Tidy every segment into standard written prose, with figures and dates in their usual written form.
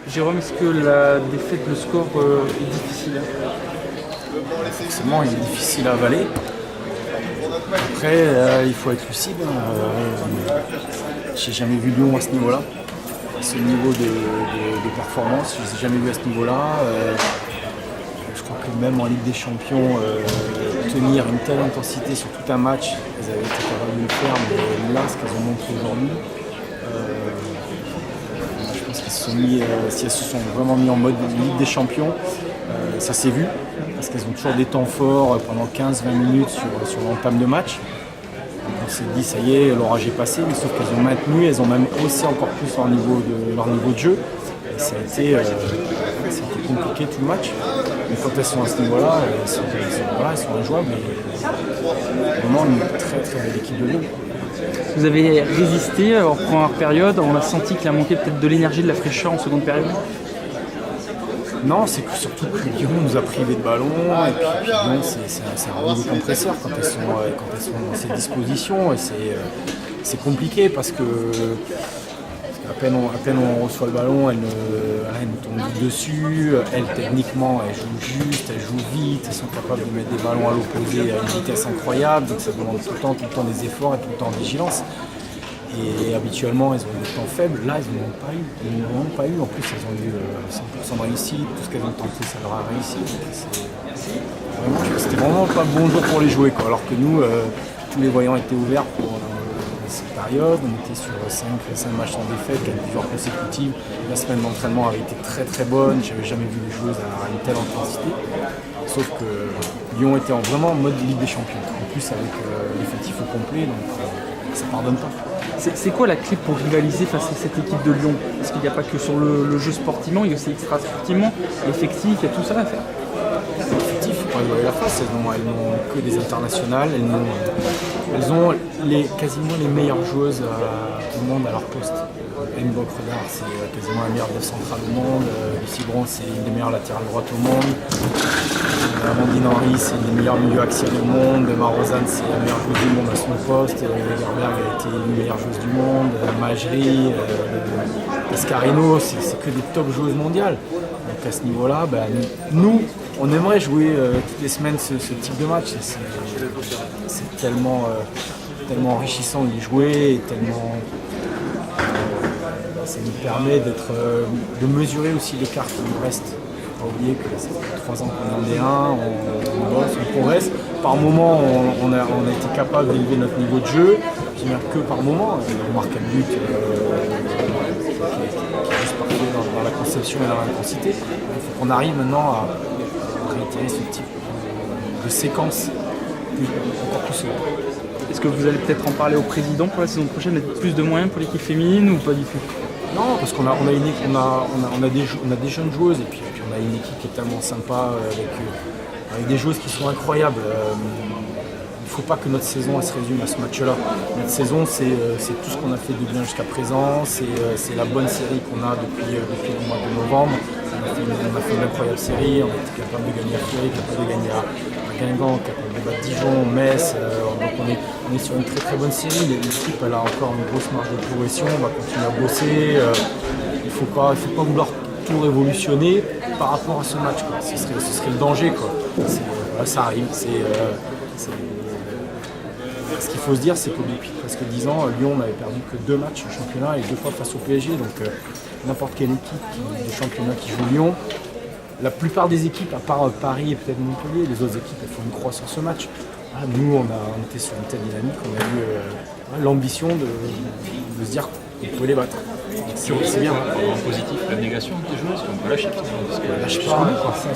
Jérôme, est-ce que la défaite, le score est difficile? Forcément, il est difficile à avaler. Après, il faut être lucide. J'ai jamais vu Lyon à ce niveau-là. À ce niveau de performance, je ne les ai jamais vus à ce niveau-là. Je crois que même en Ligue des Champions, tenir une telle intensité sur tout un match, elles avaient été capables de le faire, mais là, ce qu'elles ont montré aujourd'hui, je pense qu'elles se sont mis, si elles se sont vraiment mis en mode Ligue des Champions, ça s'est vu, parce qu'elles ont toujours des temps forts pendant 15-20 minutes sur l'entame de match. On s'est dit, ça y est, l'orage est passé, mais sauf qu'elles ont maintenu, elles ont même haussé encore plus leur niveau de jeu. Et ça a été compliqué tout le match. Mais quand elles sont à ce niveau-là, elles sont injouables. Vraiment une très très belle équipe de Lyon. Vous avez résisté en première période, on a senti qu'il a manqué peut-être de l'énergie, de la fraîcheur en seconde période? Non, c'est que surtout que Lyon nous a privé de ballon, et puis Lyon c'est un rouleau compresseur quand elles sont dans ces dispositions, et c'est compliqué parce que à peine on reçoit le ballon, elle nous tombe dessus, elles techniquement elles jouent juste, elles jouent vite, elles sont capables de mettre des ballons à l'opposé à une vitesse incroyable, donc ça demande tout le temps des efforts et tout le temps de vigilance. Et habituellement, elles ont des temps faibles. Là, elles n'en ont pas eu. Elles n'en ont pas eu. En plus, elles ont eu 100% de réussite. Tout ce qu'elles ont tenté, ça leur a réussi. C'était vraiment pas le bon jour pour les jouer, quoi. Alors que nous, tous les voyants étaient ouverts pour cette période. On était sur 5 matchs sans défaite, 4 victoires consécutives. La semaine d'entraînement avait été très très bonne. J'avais jamais vu les joueuses à une telle intensité. Sauf que Lyon était vraiment en mode Ligue des Champions. En plus, avec l'effectif au complet, donc ça pardonne pas. C'est quoi la clé pour rivaliser face à cette équipe de Lyon? Parce qu'il n'y a pas que sur le jeu sportivement, il y a aussi extra sportivement, l'effectif, il y a tout ça à faire. L'effectif, il ne faut pas jouer la face, elles n'ont que des internationales, elles ont quasiment les meilleures joueuses au monde à leur poste. Mbok, regarde, c'est quasiment la meilleure défense centrale au monde, Lucie Bron, c'est une des meilleures latérales droites au monde. Amandine Henry, c'est une des meilleures milieux axiales au monde. Marozane, c'est la meilleure joueuse du monde à son poste. Gerberg a été une meilleure joueuse du monde. Majri, Escarino, c'est que des top joueuses mondiales. Donc à ce niveau-là, nous, on aimerait jouer toutes les semaines ce type de match. C'est tellement enrichissant de les jouer et tellement. Ça nous permet de mesurer aussi l'écart qui nous reste. Il ne faut pas oublier que ça fait 3 ans qu'on est en D1, on bosse, on progresse. Par moment, on a été capable d'élever notre niveau de jeu. Je dis bien que par moment, on marque un but qui est juste parfait dans la conception et dans l'intensité. Il faut qu'on arrive maintenant à réitérer ce type de séquence encore plus souvent. Est-ce que vous allez peut-être en parler au président pour la saison prochaine, mettre plus de moyens pour l'équipe féminine ou pas du tout? Non, parce qu'on a des jeunes joueuses et puis on a une équipe qui est tellement sympa avec des joueuses qui sont incroyables. Il ne faut pas que notre saison elle se résume à ce match-là. Notre saison, c'est tout ce qu'on a fait de bien jusqu'à présent, c'est la bonne série qu'on a depuis le mois de novembre. On a fait une incroyable série, on a été capable de gagner à Fleury, capable de gagner à Guingamp, capable de battre Dijon, Metz. Donc on est sur une très très bonne série. L'équipe elle a encore une grosse marge de progression, on va continuer à bosser. Il ne faut pas vouloir tout révolutionner par rapport à ce match, quoi. Ce serait le danger, quoi. Ça arrive. Ce qu'il faut se dire, c'est que depuis presque 10 ans, Lyon n'avait perdu que 2 matchs au championnat et 2 fois face au PSG. Donc n'importe quelle équipe du championnat qui joue Lyon, la plupart des équipes, à part Paris et peut-être Montpellier, les autres équipes elles font une croix sur ce match. Nous, on était sur une telle dynamique, on a eu l'ambition de se dire qu'on pouvait les battre. C'est bien, en positif, l'abnégation des joueuses, on peut lâcher. Elle lâche pas, ça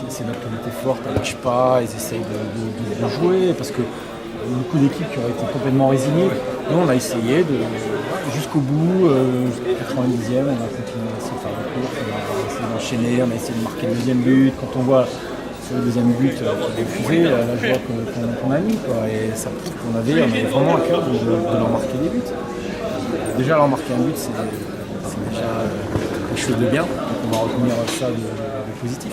c'est notre qualité forte, elle lâche pas, ils essayent de jouer, parce que beaucoup d'équipes qui auraient été complètement résignées. Nous on a essayé jusqu'au bout, 90e, on a continué à essayer de faire la course, on a essayé d'enchaîner, on a essayé de marquer le deuxième but. Quand on voit sur le deuxième but qui est refusé, la joie qu'on a mis, quoi. Et ça prouve qu'on avait vraiment à cœur de leur marquer des buts. Déjà leur marquer un but, c'est déjà quelque chose de bien, donc on va retenir ça de positif.